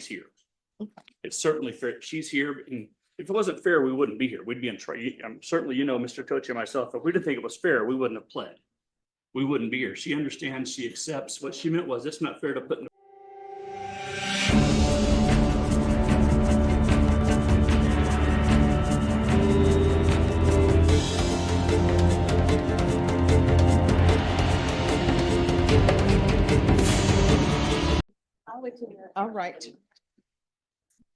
here. It's certainly fair. She's here, and if it wasn't fair, we wouldn't be here. We'd be in trouble. Certainly, you know, Mr. Tochi and myself, if we didn't think it was fair, we wouldn't have pled. We wouldn't be here. She understands, she accepts. What she meant was, it's not fair to put in. All right.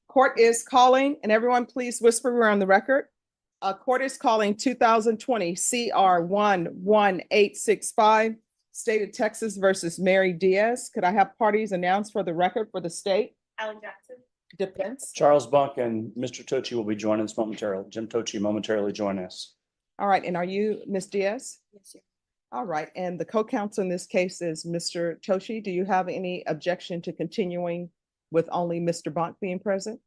Court is calling, and everyone please whisper, we're on the record. Court is calling 2020 CR 11865, State of Texas versus Mary Diaz. Could I have parties announced for the record for the state? Alan Jackson. Defense. Charles Buck and Mr. Tochi will be joining us momentarily. Jim Tochi momentarily join us. All right, and are you Ms. Diaz? Yes, sir. All right, and the co-counsel in this case is Mr. Toshi. Do you have any objection to continuing with only Mr. Bonk being present?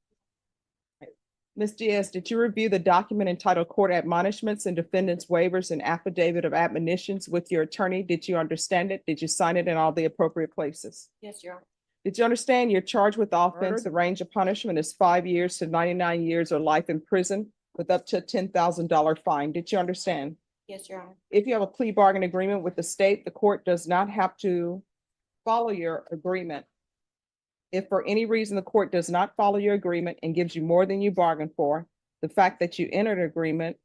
Ms. Diaz, did you review the document entitled Court Admonishments and Defendant's Waivers and Affidavit of Admonitions with your attorney? Did you understand it? Did you sign it in all the appropriate places? Yes, Your Honor. Did you understand you're charged with offense? The range of punishment is 5 years to 99 years or life in prison with up to a $10,000 fine. Did you understand? Yes, Your Honor. If you have a plea bargain agreement with the state, the court does not have to follow your agreement. If for any reason the court does not follow your agreement and gives you more than you bargained for, the fact that you entered an agreement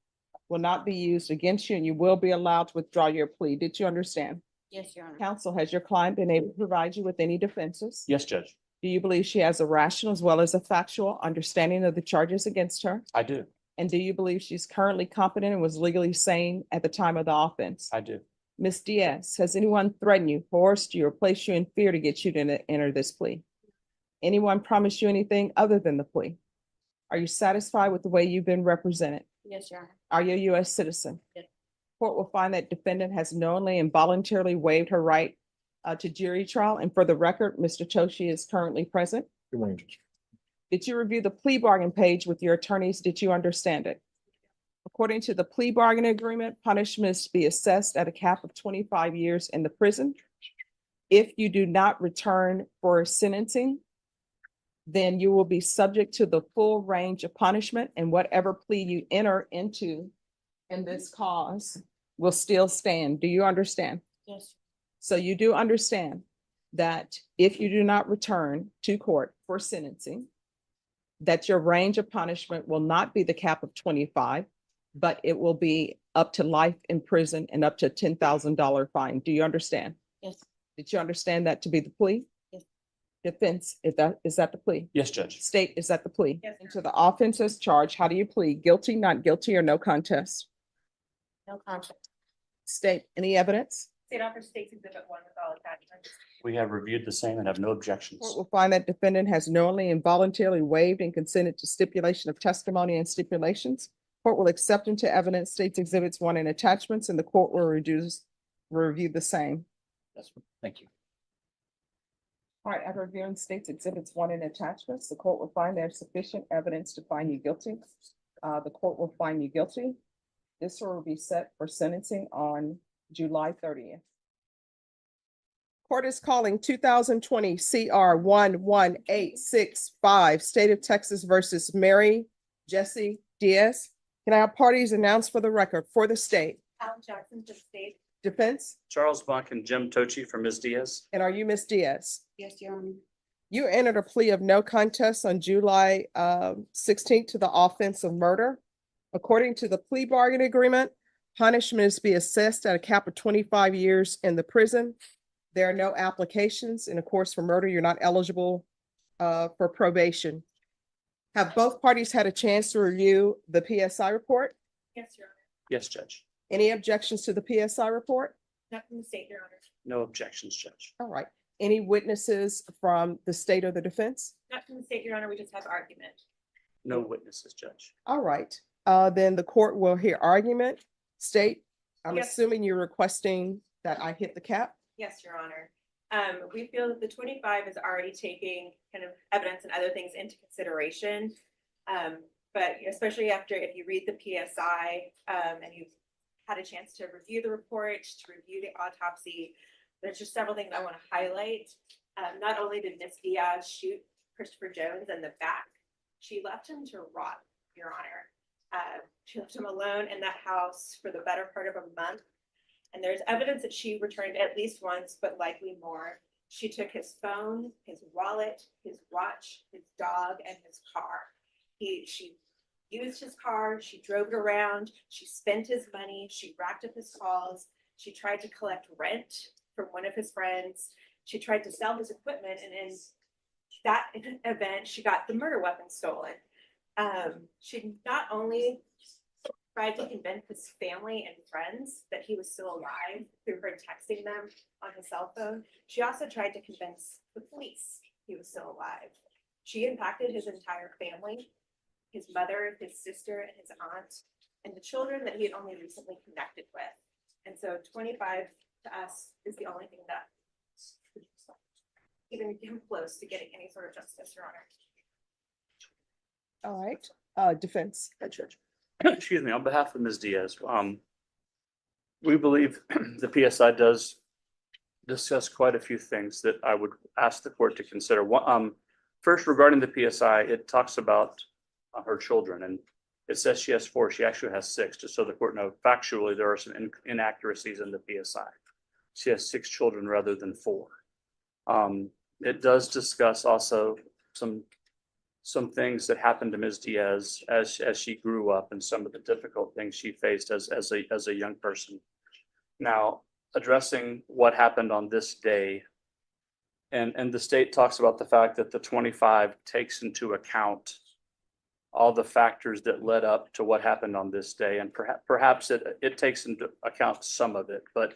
will not be used against you and you will be allowed to withdraw your plea. Did you understand? Yes, Your Honor. Counsel, has your client been able to provide you with any defenses? Yes, Judge. Do you believe she has a rational as well as a factual understanding of the charges against her? I do. And do you believe she's currently competent and was legally sane at the time of the offense? I do. Ms. Diaz, has anyone threatened you, coerced you, or placed you in fear to get you to enter this plea? Anyone promised you anything other than the plea? Are you satisfied with the way you've been represented? Yes, Your Honor. Are you a U.S. citizen? Yes. Court will find that defendant has knowingly and voluntarily waived her right to jury trial. And for the record, Mr. Toshi is currently present. Good morning, Judge. Did you review the plea bargain page with your attorneys? Did you understand it? According to the plea bargain agreement, punishment is to be assessed at a cap of 25 years in the prison. If you do not return for sentencing, then you will be subject to the full range of punishment, and whatever plea you enter into in this cause will still stand. Do you understand? Yes. So you do understand that if you do not return to court for sentencing, that your range of punishment will not be the cap of 25, but it will be up to life in prison and up to a $10,000 fine. Do you understand? Yes. Did you understand that to be the plea? Yes. Defense, is that the plea? Yes, Judge. State, is that the plea? Yes, And to the offense as charged, how do you plead? Guilty, not guilty, or no contest? No conflict. State, any evidence? State offers State's Exhibit 1 with all attachments. We have reviewed the same and have no objections. Court will find that defendant has knowingly and voluntarily waived and consented to stipulation of testimony and stipulations. Court will accept into evidence State's Exhibits 1 and attachments, and the court will review the same. Yes, thank you. All right, after reviewing State's Exhibits 1 and attachments, the court will find there's sufficient evidence to find you guilty. The court will find you guilty. This will be set for sentencing on July 30th. Court is calling 2020 CR 11865, State of Texas versus Mary Jessie Diaz. Can I have parties announced for the record for the state? Alan Jackson for State. Defense, Charles Buck and Jim Tochi for Ms. Diaz. and are you Ms. Diaz? Yes, Your Honor. You entered a plea of no contest on July 16th to the offense of murder. According to the plea bargain agreement, punishment is to be assessed at a cap of 25 years in the prison. There are no applications, and of course, for murder, you're not eligible for probation. Have both parties had a chance to review the PSI report? Yes, Your Honor. Yes, Judge. Any objections to the PSI report? Not from the state, Your Honor. No objections, Judge. All right. Any witnesses from the state or the defense? Not from the state, Your Honor. We just have argument. No witnesses, Judge. All right. Then the court will hear argument. State, I'm Yes. assuming you're requesting that I hit the cap? Yes, Your Honor. We feel that the 25 is already taking kind of evidence and other things into consideration. But especially after, if you read the PSI and you've had a chance to review the report, to review the autopsy, there's just several things I want to highlight. Not only did Ms. Diaz shoot Christopher Jones in the back. She left him to rot, Your Honor. She left him alone in that house for the better part of a month. And there's evidence that she returned at least once, but likely more. She took his phone, his wallet, his watch, his dog, and his car. She used his car, she drove it around, she spent his money, she racked up his calls, she tried to collect rent from one of his friends, she tried to sell his equipment, and in that event, she got the murder weapon stolen. She not only tried to convince his family and friends that he was still alive through her texting them on his cell phone, she also tried to convince the police he was still alive. She impacted his entire family, his mother, his sister, and his aunt, and the children that he had only recently connected with. And so 25 to us is the only thing that even came close to getting any sort of justice, Your Honor. All right, defense. Judge. Excuse me, on behalf of Ms. Diaz, we believe the PSI does discuss quite a few things that I would ask the court to consider. First, regarding the PSI, it talks about her children, and it says she has 4. She actually has 6, just so the court knows. Factually, there are some inaccuracies in the PSI. She has 6 children rather than 4. It does discuss also some things that happened to Ms. Diaz as she grew up and some of the difficult things she faced as a young person. Now, addressing what happened on this day, and the state talks about the fact that the 25 takes into account all the factors that led up to what happened on this day, and perhaps it takes into account some of it, but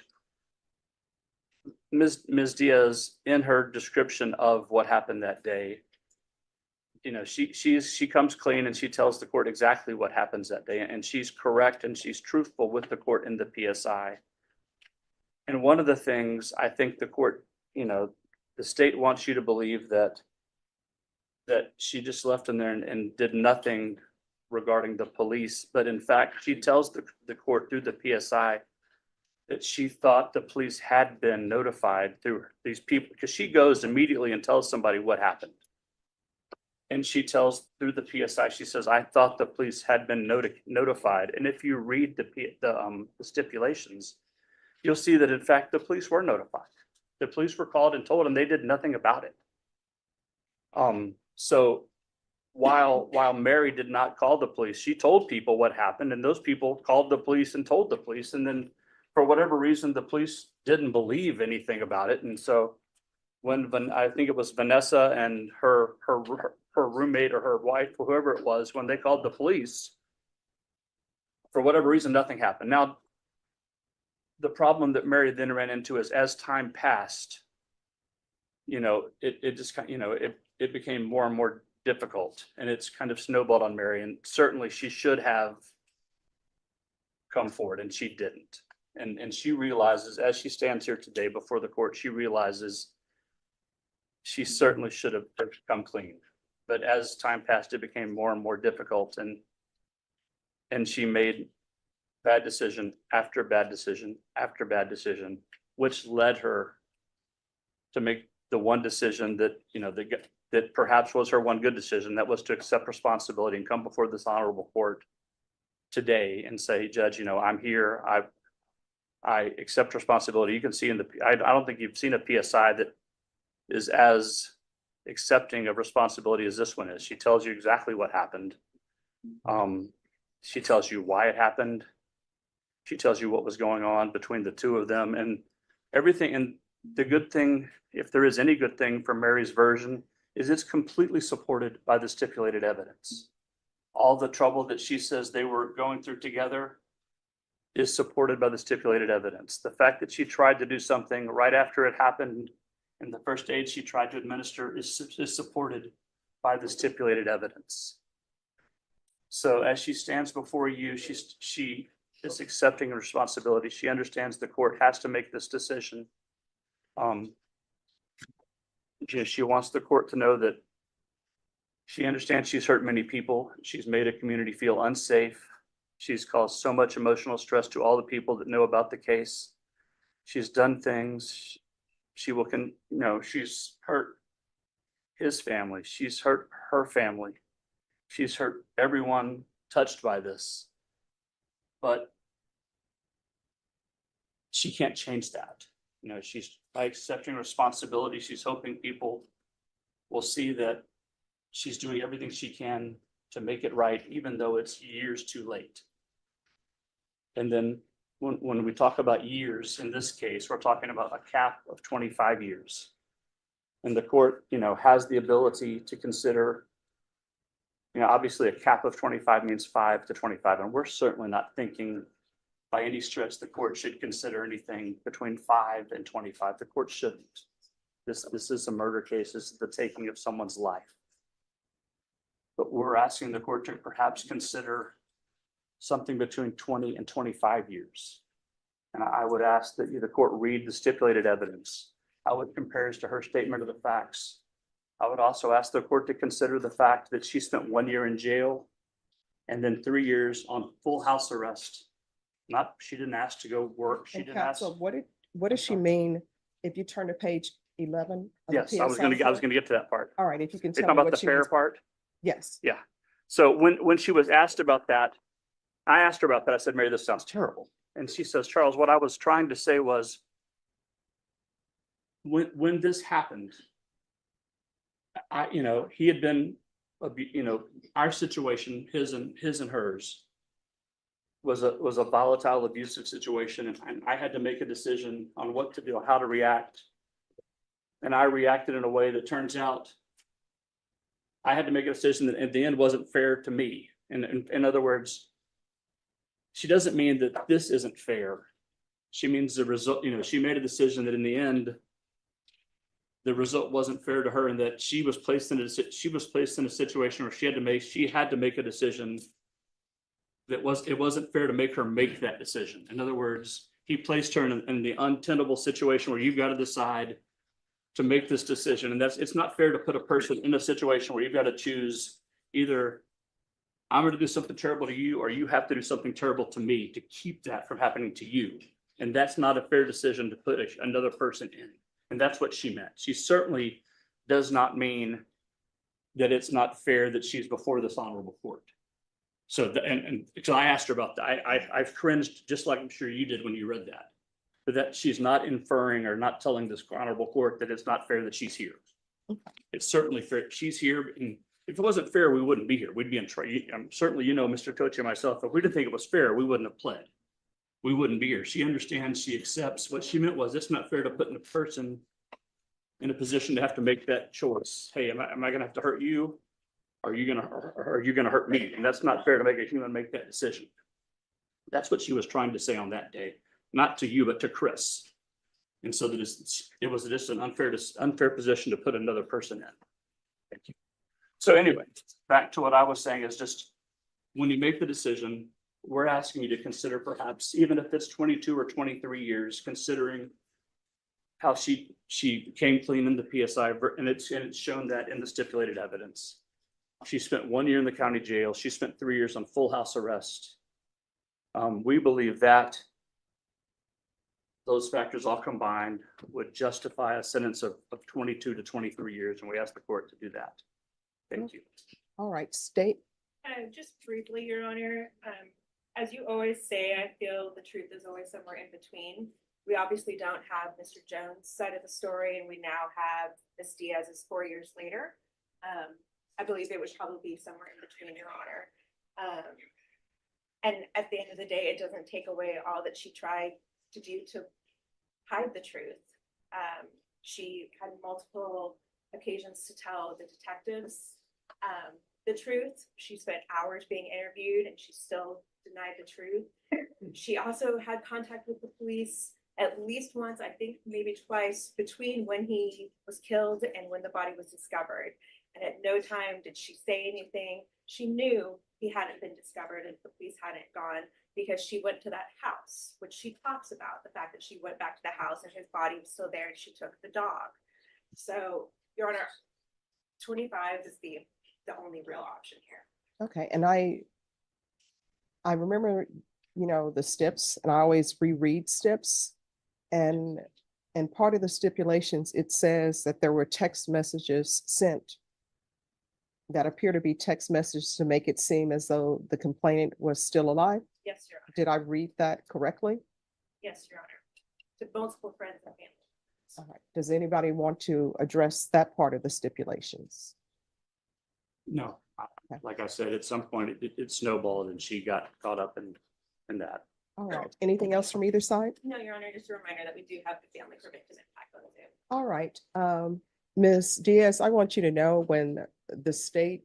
Ms. Diaz, in her description of what happened that day, you know, she comes clean and she tells the court exactly what happens that day, and she's correct and she's truthful with the court in the PSI. And one of the things I think the court, you know, the state wants you to believe that she just left in there and did nothing regarding the police, but in fact, she tells the court through the PSI that she thought the police had been notified through these people, because she goes immediately and tells somebody what happened. And she tells through the PSI, she says, I thought the police had been notified. And if you read the stipulations, you'll see that in fact, the police were notified. The police were called and told, and they did nothing about it. So while Mary did not call the police, she told people what happened, and those people called the police and told the police. And then for whatever reason, the police didn't believe anything about it. And so when I think it was Vanessa and her roommate or her wife, or whoever it was, when they called the police, for whatever reason, nothing happened. Now, the problem that Mary then ran into is as time passed, you know, it just kind of, you know, it became more and more difficult, and it's kind of snowballed on Mary. And certainly she should have come forward, and she didn't. And she realizes, as she stands here today before the court, she realizes she certainly should have come clean. But as time passed, it became more and more difficult, and she made bad decision after bad decision after bad decision, which led her to make the one decision that, you know, that perhaps was her one good decision, that was to accept responsibility and come before this honorable court today and say, Judge, you know, I'm here. I accept responsibility. You can see in I don't think you've seen a PSI that is as accepting of responsibility as this one is. She tells you exactly what happened. She tells you why it happened. She tells you what was going on between the two of them and everything. And the good thing, if there is any good thing from Mary's version, is it's completely supported by the stipulated evidence. All the trouble that she says they were going through together is supported by the stipulated evidence. The fact that she tried to do something right after it happened in the first aid she tried to administer is supported by the stipulated evidence. So as she stands before you, she is accepting responsibility. She understands the court has to make this decision. She wants the court to know that she understands she's hurt many people. She's made a community feel unsafe. She's caused so much emotional stress to all the people that know about the case. She's done things. She will, she's hurt his family. She's hurt her family. She's hurt everyone touched by this. But she can't change that. You know, she's by accepting responsibility, she's hoping people will see that she's doing everything she can to make it right, even though it's years too late. And then when we talk about years, in this case, we're talking about a cap of 25 years. And the court, you know, has the ability to consider, you know, obviously a cap of 25 means 5 to 25. And we're certainly not thinking by any stretch the court should consider anything between 5 and 25. The court shouldn't. This is a murder case. This is the taking of someone's life. But we're asking the court to perhaps consider something between 20 and 25 years. And I would ask that the court read the stipulated evidence, how it compares to her statement of the facts. I would also ask the court to consider the fact that she spent 1 year in jail and then 3 years on full house arrest. She didn't ask to go work. She And didn't ask. counsel, what does she mean if you turn to page 11? of the Yes, I was PSI? gonna get to that part. All right, if you can You're tell talking me about the what she fair means. part? Yes. Yeah. So when she was asked about that, I asked her about that. I said, Mary, this sounds terrible. And she says, Charles, what I was trying to say was, when this happened, he had been, our situation, his and hers, was a volatile, abusive situation, and I had to make a decision on what to do, how to react. And I reacted in a way that turns out I had to make a decision that at the end wasn't fair to me. And in other words, she doesn't mean that this isn't fair. She means the result, she made a decision that in the end, the result wasn't fair to her, and that she was placed in a situation where she had to make a decision that it wasn't fair to make her make that decision. In other words, he placed her in the untenable situation where you've got to decide to make this decision. And it's not fair to put a person in a situation where you've got to choose either I'm going to do something terrible to you, or you have to do something terrible to me to keep that from happening to you. And that's not a fair decision to put another person in. And that's what she meant. She certainly does not mean that it's not fair that she's before this honorable court. So, and because I asked her about that, I've cringed just like I'm sure you did when you read that. But that she's not inferring or not telling this honorable court that it's not fair that she's here. It's certainly fair. She's here. And if it wasn't fair, we wouldn't be here. We'd be in trouble. Certainly, Mr. Coach and myself, if we didn't think it was fair, we wouldn't have pled. We wouldn't be here. She understands, she accepts. What she meant was it's not fair to put in a person in a position to have to make that choice. Hey, am I gonna have to hurt you? Are you gonna hurt me? And that's not fair to make a human make that decision. That's what she was trying to say on that day, not to you, but to Chris. And so that it was just an unfair position to put another person in. Thank you. So anyway, back to what I was saying is just when you make the decision, we're asking you to consider perhaps, even if it's 22 or 23 years, considering how she came clean in the PSI, and it's shown that in the stipulated evidence. She spent 1 year in the county jail. She spent 3 years on full house arrest. We believe that those factors all combined would justify a sentence of 22 to 23 years, and we ask the court to do that. Thank you. All right, state. Just briefly, Your Honor, as you always say, I feel the truth is always somewhere in between. We obviously don't have Mr. Jones' side of the story, and we now have Ms. Diaz's 4 years later. I believe it would probably be somewhere in between, Your Honor. And at the end of the day, it doesn't take away all that she tried to do to hide the truth. She had multiple occasions to tell the detectives the truth. She spent hours being interviewed, and she still denied the truth. She also had contact with the police at least once, I think maybe twice, between when he was killed and when the body was discovered. And at no time did she say anything. She knew he hadn't been discovered and the police hadn't gone, because she went to that house, which she talks about, the fact that she went back to the house and his body was still there and she took the dog. So, Your Honor, 25 is the only real option here. Okay, and I remember, the steps, and I always reread steps. And And part of the stipulations, it says that there were text messages sent that appear to be text messages to make it seem as though the complainant was still alive. Yes, Your Honor. Did I read that correctly? Yes, Your Honor. To multiple friends and family. All right. Does anybody want to address that part of the stipulations? No, Okay. like I said, at some point it snowballed and she got caught up in that. All right. Anything else from either side? No, Your Honor, just a reminder that we do have the family for victim impact on Zoom. All right. Ms. Diaz, I want you to know when the state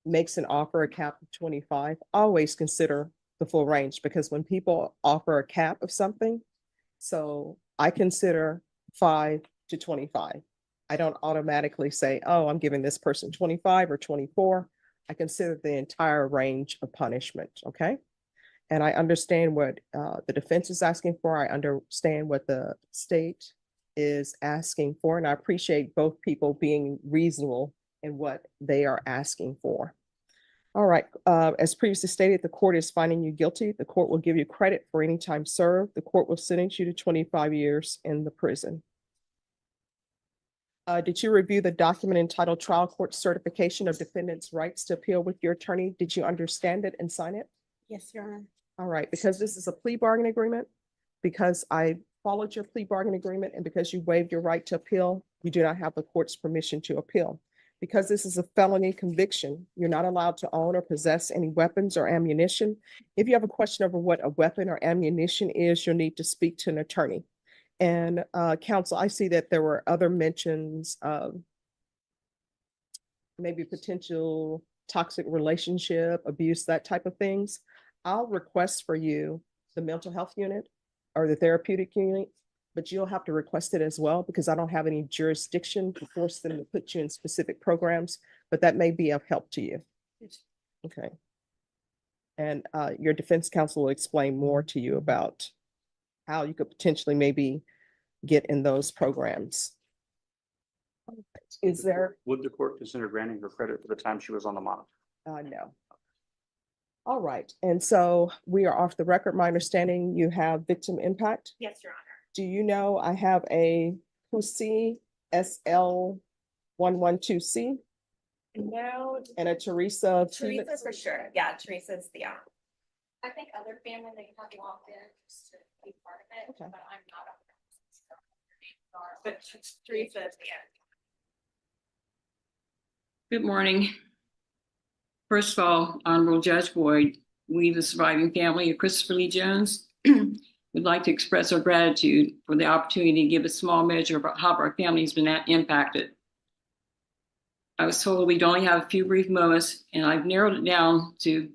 makes an offer a cap of 25, always consider the full range, because when people offer a cap of something, so I consider 5 to 25. I don't automatically say, oh, I'm giving this person 25 or 24. I consider the entire range of punishment, okay? And I understand what the defense is asking for. I understand what the state is asking for, and I appreciate both people being reasonable in what they are asking for. All right, as previously stated, the court is finding you guilty. The court will give you credit for any time served. The court will sentence you to 25 years in the prison. Did you review the document entitled Trial Court Certification of Defendant's Rights to Appeal with your attorney? Did you understand it and sign it? Yes, Your Honor. All right, because this is a plea bargain agreement, because I followed your plea bargain agreement, and because you waived your right to appeal, you do not have the court's permission to appeal. Because this is a felony conviction, you're not allowed to own or possess any weapons or ammunition. If you have a question over what a weapon or ammunition is, you'll need to speak to an attorney. And counsel, I see that there were other mentions of maybe potential toxic relationship, abuse, that type of things. I'll request for you the mental health unit or the therapeutic unit, but you'll have to request it as well, because I don't have any jurisdiction to force them to put you in specific programs, but that may be of help to you. Okay. And your defense counsel will explain more to you about how you could potentially maybe get in those programs. Is there? Would the court consider granting her credit for the time she was on the monitor? No. All right, and so we are off the record. My understanding, you have victim impact. Yes, Your Honor. Do you know I have a Husi SL112C No, and a Teresa? Teresa for sure. Yeah, Teresa's the, I think other family that you have logged in just to be part of it, Okay. but I'm not. but Teresa's the, Good morning. First of all, Honorable Judge Boyd, we, the surviving family of Christopher Lee Jones, would like to express our gratitude for the opportunity to give a small measure of how our family has been impacted. I was told we'd only have a few brief moments, and I've narrowed it down to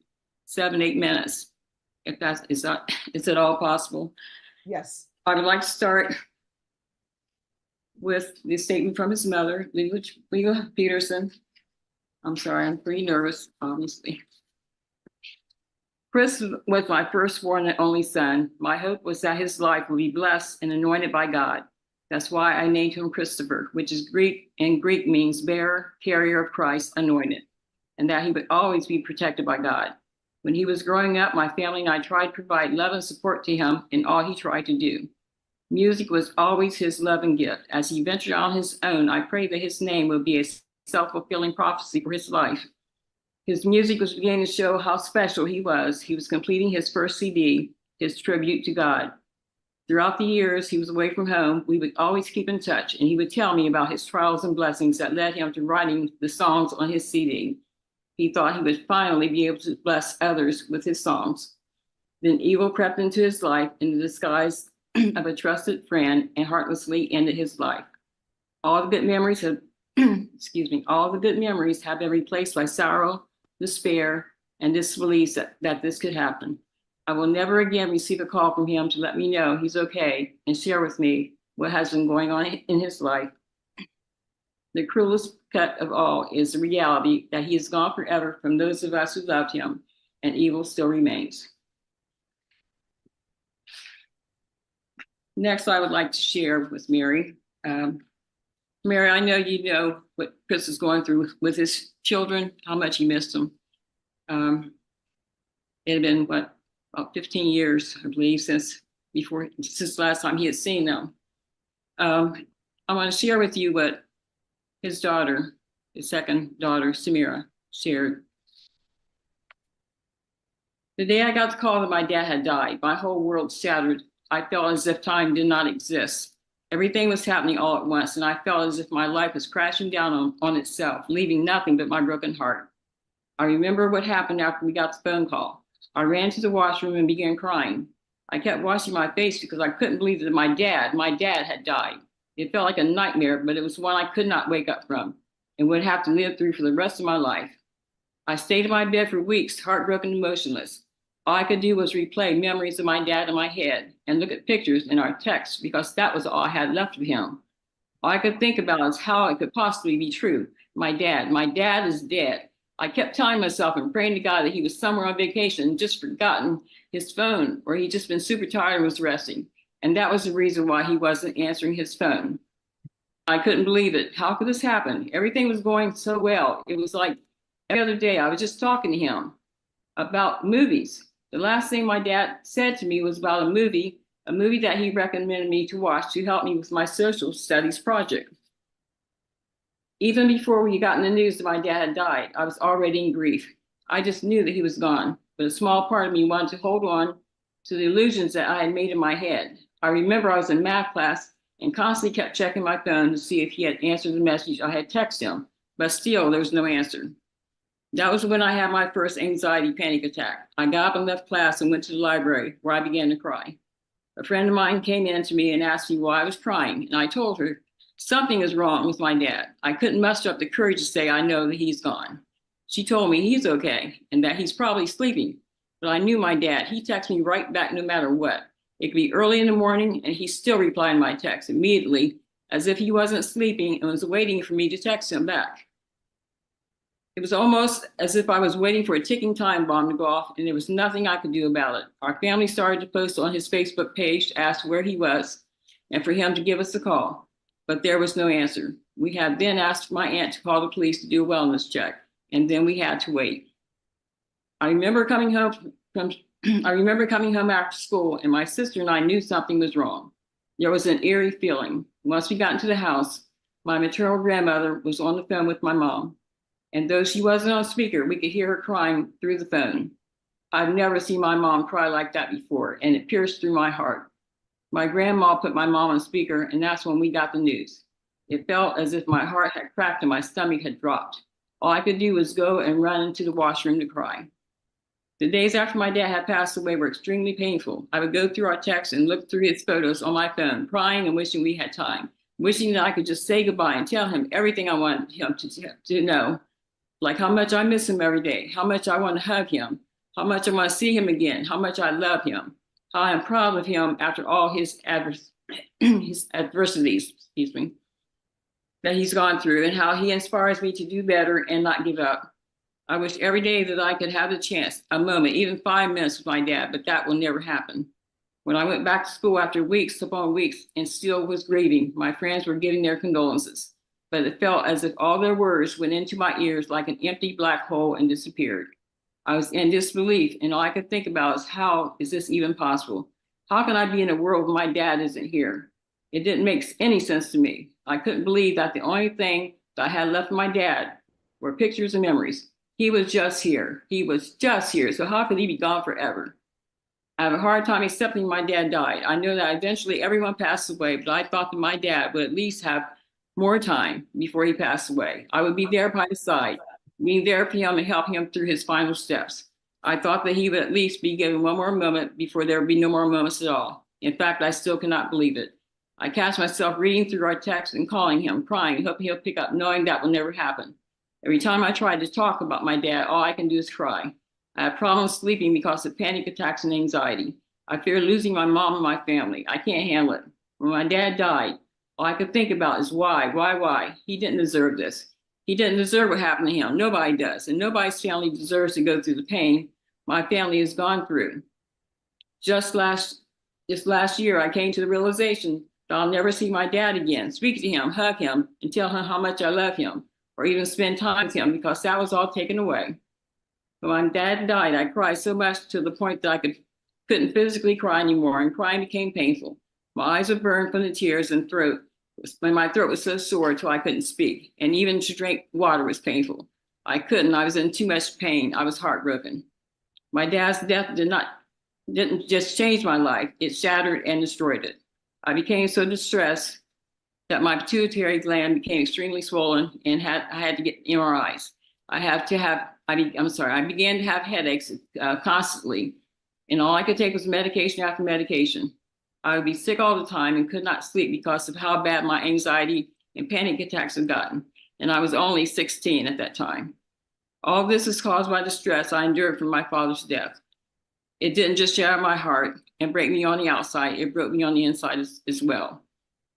7-8 minutes, if that is at all possible. Yes. I would like to start with the statement from his mother, Leela Peterson. I'm sorry, I'm pretty nervous, obviously. Chris was my firstborn and only son. My hope was that his life would be blessed and anointed by God. That's why I named him Christopher, which is Greek, and Greek means bearer, carrier of Christ, anointed, and that he would always be protected by God. When he was growing up, my family and I tried to provide love and support to him in all he tried to do. Music was always his love and gift. As he ventured on his own, I pray that his name would be a self-fulfilling prophecy for his life. His music was beginning to show how special he was. He was completing his first CD, his tribute to God. Throughout the years he was away from home, we would always keep in touch, and he would tell me about his trials and blessings that led him to writing the songs on his CD. He thought he would finally be able to bless others with his songs. Then evil crept into his life in the disguise of a trusted friend and heartlessly ended his life. All the good memories have, all the good memories have been replaced by sorrow, despair, and disbelief that this could happen. I will never again receive a call from him to let me know he's okay and share with me what has been going on in his life. The cruelest cut of all is the reality that he is gone forever from those of us who loved him, and evil still remains. Next, I would like to share with Mary. Mary, I know you know what Chris is going through with his children, how much he missed them. It had been, about 15 years, I believe, since last time he had seen them. I want to share with you what his daughter, his second daughter, Samira, shared. The day I got the call that my dad had died, my whole world shattered. I felt as if time did not exist. Everything was happening all at once, and I felt as if my life was crashing down on itself, leaving nothing but my broken heart. I remember what happened after we got the phone call. I ran to the washroom and began crying. I kept washing my face because I couldn't believe that my dad had died. It felt like a nightmare, but it was one I could not wake up from and would have to live through for the rest of my life. I stayed in my bed for weeks, heartbroken and motionless. All I could do was replay memories of my dad in my head and look at pictures in our texts because that was all I had left of him. All I could think about is how it could possibly be true. My dad is dead. I kept telling myself and praying to God that he was somewhere on vacation and just forgotten his phone, or he'd just been super tired and was resting. And that was the reason why he wasn't answering his phone. I couldn't believe it. How could this happen? Everything was going so well. It was like every other day I was just talking to him about movies. The last thing my dad said to me was about a movie that he recommended me to watch to help me with my social studies project. Even before we got in the news that my dad had died, I was already in grief. I just knew that he was gone, but a small part of me wanted to hold on to the illusions that I had made in my head. I remember I was in math class and constantly kept checking my phone to see if he had answered the message I had texted him, but still there was no answer. That was when I had my first anxiety panic attack. I got up and left class and went to the library where I began to cry. A friend of mine came in to me and asked me why I was crying, and I told her something is wrong with my dad. I couldn't muster up the courage to say I know that he's gone. She told me he's okay and that he's probably sleeping, but I knew my dad. He texted me right back no matter what. It could be early in the morning and he still replied to my text immediately as if he wasn't sleeping and was waiting for me to text him back. It was almost as if I was waiting for a ticking time bomb to go off and there was nothing I could do about it. Our family started to post on his Facebook page to ask where he was and for him to give us a call, but there was no answer. We had then asked my aunt to call the police to do a wellness check, and then we had to wait. I remember coming home after school, and my sister and I knew something was wrong. There was an eerie feeling. Once we got into the house, my maternal grandmother was on the phone with my mom. And though she wasn't on speaker, we could hear her crying through the phone. I've never seen my mom cry like that before, and it pierced through my heart. My grandma put my mom on speaker, and that's when we got the news. It felt as if my heart had cracked and my stomach had dropped. All I could do was go and run into the washroom to cry. The days after my dad had passed away were extremely painful. I would go through our texts and look through his photos on my phone, crying and wishing we had time, wishing that I could just say goodbye and tell him everything I wanted him to know. Like how much I miss him every day, how much I want to hug him, how much I want to see him again, how much I love him, how I am proud of him after all his adversities, that he's gone through, and how he inspires me to do better and not give up. I wish every day that I could have the chance, a moment, even 5 minutes with my dad, but that will never happen. When I went back to school after weeks upon weeks and still was grieving, my friends were giving their condolences. But it felt as if all their words went into my ears like an empty black hole and disappeared. I was in disbelief, and all I could think about is how is this even possible? How can I be in a world where my dad isn't here? It didn't make any sense to me. I couldn't believe that the only thing that I had left of my dad were pictures and memories. He was just here. He was just here. So how could he be gone forever? I have a hard time accepting my dad died. I know that eventually everyone passed away, but I thought that my dad would at least have more time before he passed away. I would be there by his side, being there for him and help him through his final steps. I thought that he would at least be given one more moment before there would be no more moments at all. In fact, I still cannot believe it. I catch myself reading through our text and calling him, crying, hoping he'll pick up, knowing that will never happen. Every time I try to talk about my dad, all I can do is cry. I have problems sleeping because of panic attacks and anxiety. I fear losing my mom and my family. I can't handle it. When my dad died, all I could think about is why? He didn't deserve this. He didn't deserve what happened to him. Nobody does. And nobody's family deserves to go through the pain my family has gone through. This last year, I came to the realization that I'll never see my dad again, speak to him, hug him, and tell him how much I love him, or even spend time with him, because that was all taken away. When my dad died, I cried so much to the point that I couldn't physically cry anymore, and crying became painful. My eyes would burn from the tears and throat when my throat was so sore till I couldn't speak. And even to drink water was painful. I couldn't. I was in too much pain. I was heartbroken. My dad's death didn't just change my life. It shattered and destroyed it. I became so distressed that my pituitary gland became extremely swollen and I had to get MRIs. I began to have headaches constantly, and all I could take was medication after medication. I would be sick all the time and could not sleep because of how bad my anxiety and panic attacks had gotten. And I was only 16 at that time. All this is caused by the stress I endured from my father's death. It didn't just shatter my heart and break me on the outside, it broke me on the inside as well.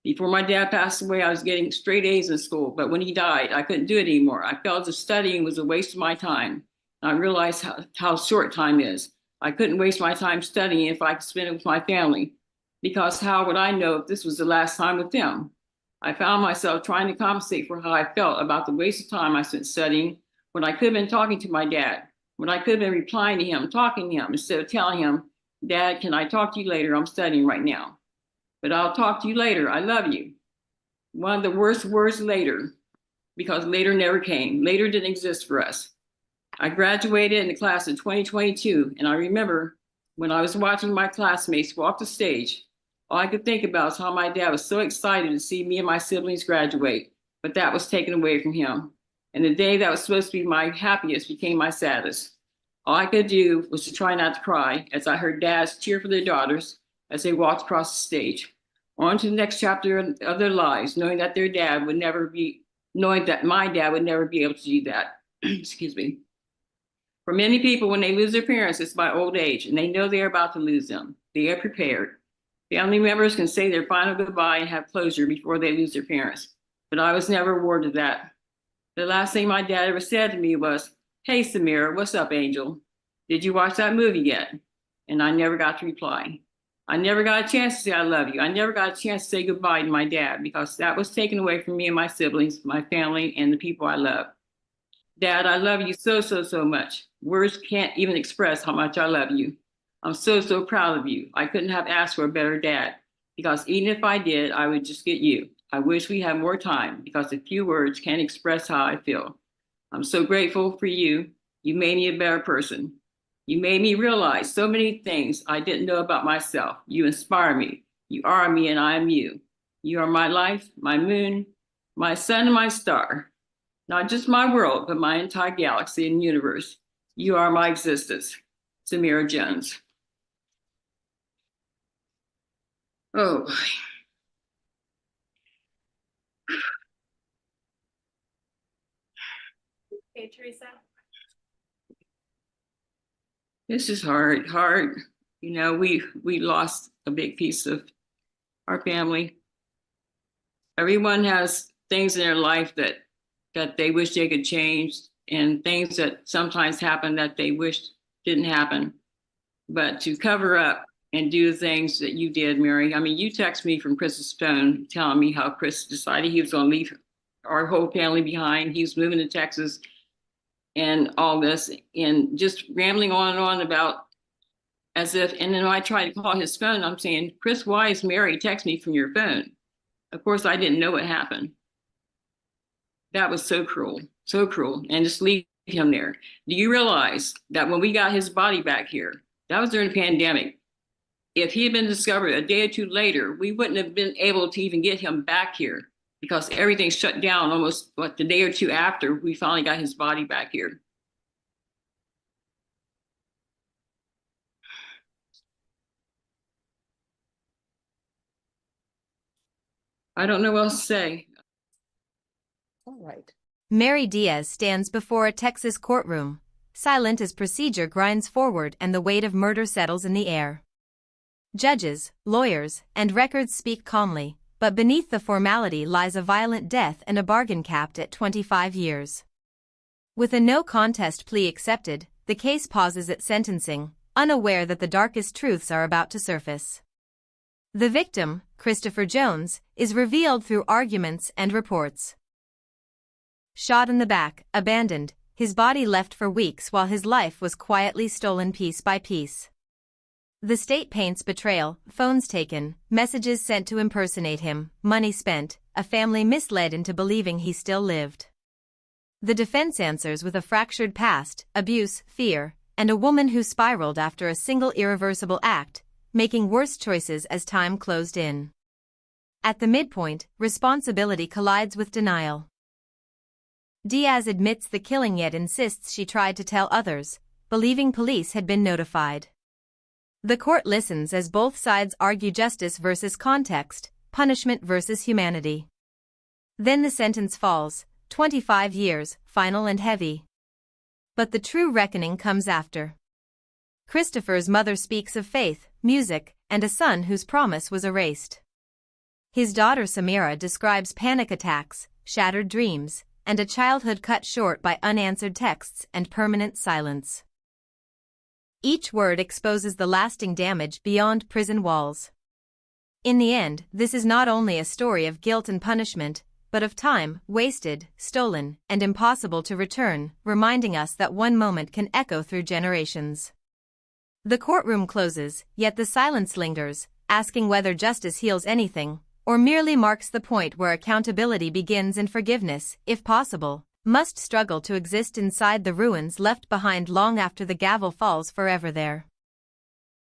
Before my dad passed away, I was getting straight A's in school, but when he died, I couldn't do it anymore. I felt that studying was a waste of my time. I realized how short time is. I couldn't waste my time studying if I could spend it with my family, because how would I know if this was the last time with them? I found myself trying to compensate for how I felt about the waste of time I spent studying when I could have been talking to my dad, when I could have been replying to him, talking to him, instead of telling him, Dad, can I talk to you later? I'm studying right now. But I'll talk to you later. I love you. One of the worst words, later, because later never came. Later didn't exist for us. I graduated in the class of 2022, and I remember when I was watching my classmates walk the stage, all I could think about is how my dad was so excited to see me and my siblings graduate, but that was taken away from him. And the day that was supposed to be my happiest became my saddest. All I could do was to try not to cry as I heard dads cheer for their daughters as they walked across the stage, on to the next chapter of their lives, knowing that my dad would never be able to do that. Excuse me. For many people, when they lose their parents, it's by old age, and they know they're about to lose them. They are prepared. Family members can say their final goodbye and have closure before they lose their parents, but I was never awarded that. The last thing my dad ever said to me was, "Hey, Samira, what's up, Angel? Did you watch that movie yet?" And I never got to reply. I never got a chance to say I love you. I never got a chance to say goodbye to my dad because that was taken away from me and my siblings, my family, and the people I love. Dad, I love you so, so, so much. Words can't even express how much I love you. I'm so, so proud of you. I couldn't have asked for a better dad because even if I did, I would just get you. I wish we had more time because a few words can't express how I feel. I'm so grateful for you. You made me a better person. You made me realize so many things I didn't know about myself. You inspire me. You are me and I am you. You are my life, my moon, my sun and my star. Not just my world, but my entire galaxy and universe. You are my existence. Samira Jones. Oh. Okay, Teresa. This is hard. You know, we lost a big piece of our family. Everyone has things in their life that they wish they could change, and things that sometimes happen that they wish didn't happen. But to cover up and do the things that you did, Mary, I mean, you text me from Chris's phone telling me how Chris decided he was going to leave our whole family behind. He was moving to Texas and all this, and just rambling on and on about as if, and then when I tried to call his phone, I'm saying, Chris, why is Mary text me from your phone? Of course, I didn't know what happened. That was so cruel, and just leave him there. Do you realize that when we got his body back here, that was during the pandemic. If he had been discovered a day or two later, we wouldn't have been able to even get him back here because everything shut down almost the day or two after we finally got his body back here. I don't know what else to say. All right. Mary Diaz stands before a Texas courtroom, silent as procedure grinds forward and the weight of murder settles in the air. Judges, lawyers, and records speak calmly, but beneath the formality lies a violent death and a bargain capped at 25 years. With a no contest plea accepted, the case pauses at sentencing, unaware that the darkest truths are about to surface. The victim, Christopher Jones, is revealed through arguments and reports. Shot in the back, abandoned, his body left for weeks while his life was quietly stolen piece by piece. The state paints betrayal, phones taken, messages sent to impersonate him, money spent, a family misled into believing he still lived. The defense answers with a fractured past, abuse, fear, and a woman who spiraled after a single irreversible act, making worse choices as time closed in. At the midpoint, responsibility collides with denial. Diaz admits the killing yet insists she tried to tell others, believing police had been notified. The court listens as both sides argue justice versus context, punishment versus humanity. Then the sentence falls, 25 years, final and heavy. But the true reckoning comes after. Christopher's mother speaks of faith, music, and a son whose promise was erased. His daughter Samira describes panic attacks, shattered dreams, and a childhood cut short by unanswered texts and permanent silence. Each word exposes the lasting damage beyond prison walls. In the end, this is not only a story of guilt and punishment, but of time, wasted, stolen, and impossible to return, reminding us that one moment can echo through generations. The courtroom closes, yet the silence lingers, asking whether justice heals anything, or merely marks the point where accountability begins and forgiveness, if possible, must struggle to exist inside the ruins left behind long after the gavel falls forever there.